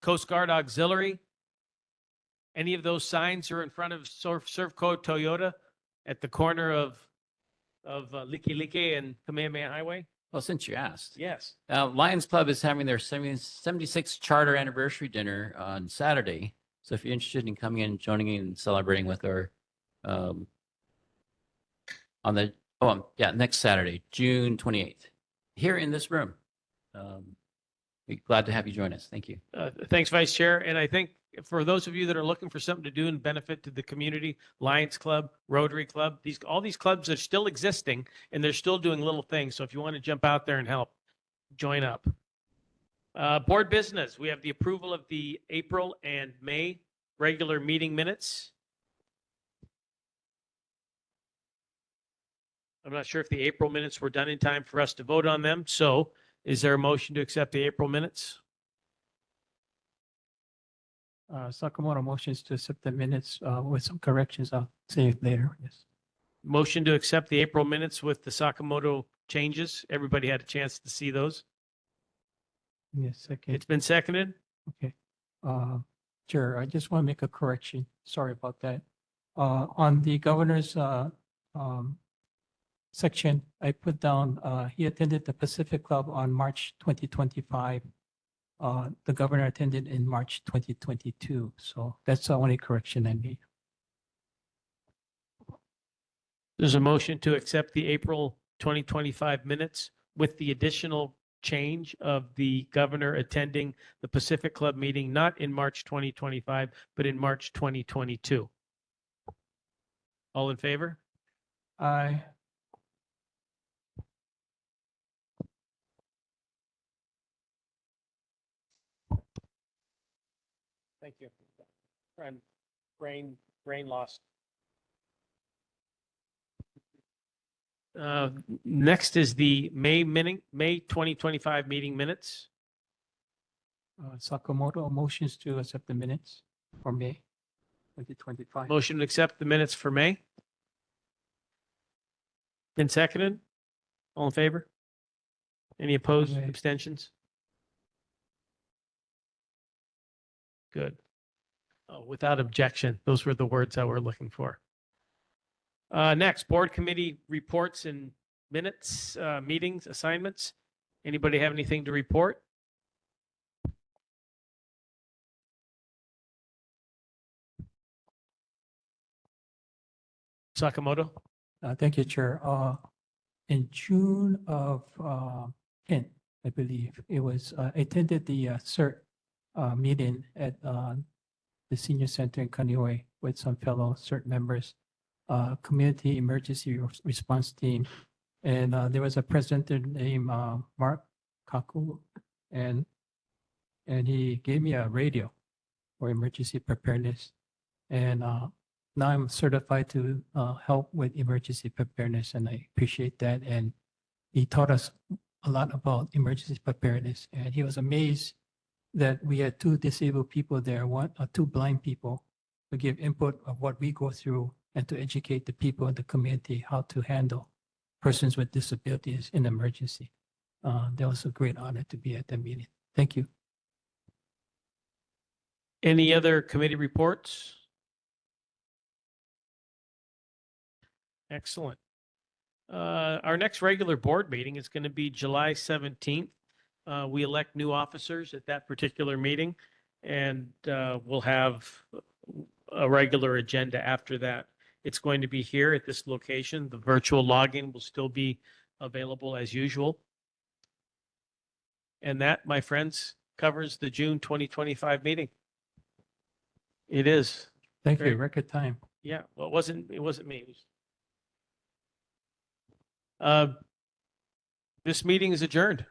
Coast Guard Auxiliary? Any of those signs are in front of Servco Toyota at the corner of Likelike and Kamehameha Highway? Well, since you asked. Yes. Lions Club is having their 76th charter anniversary dinner on Saturday. So if you're interested in coming in, joining in and celebrating with our, next Saturday, June 28th, here in this room. Be glad to have you join us. Thank you. Thanks, Vice Chair. And I think for those of you that are looking for something to do and benefit to the community, Lions Club, Rotary Club, all these clubs are still existing and they're still doing little things. So if you want to jump out there and help, join up. Board business, we have the approval of the April and May regular meeting minutes. I'm not sure if the April minutes were done in time for us to vote on them. So is there a motion to accept the April minutes? Sakamoto motions to accept the minutes with some corrections. I'll say it later. Yes. Motion to accept the April minutes with the Sakamoto changes. Everybody had a chance to see those. Yes. Okay. It's been seconded. Okay. Chair, I just want to make a correction. Sorry about that. On the governor's section, I put down he attended the Pacific Club on March 2025. The governor attended in March 2022. So that's the only correction I made. There's a motion to accept the April 2025 minutes with the additional change of the governor attending the Pacific Club meeting, not in March 2025, but in March 2022. All in favor? Aye. Thank you. I'm brain lost. Next is the May 2025 meeting minutes. Sakamoto motions to accept the minutes for May 2025. Motion to accept the minutes for May. Been seconded. All in favor? Any opposed, Aye. abstentions? Good. Without objection, those were the words I were looking for. Next, board committee reports and minutes, meetings, assignments. Anybody have anything to report? Sakamoto? Thank you, Chair. In June of 10, I believe, it was, I attended the CERT meeting at the Senior Center in Kaneohe with some fellow CERT members, Community Emergency Response Team. And there was a presenter named Mark Kaku, and he gave me a radio for emergency preparedness. And now I'm certified to help with emergency preparedness, and I appreciate that. And he taught us a lot about emergency preparedness, and he was amazed that we had two disabled people there, two blind people, to give input of what we go through and to educate the people in the community how to handle persons with disabilities in emergency. That was a great honor to be at that meeting. Thank you. Any other committee reports? Excellent. Our next regular board meeting is going to be July 17th. We elect new officers at that particular meeting, and we'll have a regular agenda after that. It's going to be here at this location. The virtual login will still be available as usual. And that, my friends, covers the June 2025 meeting. It is. Thank Great. you. Record time. Yeah, well, it wasn't me. It was... This meeting is adjourned.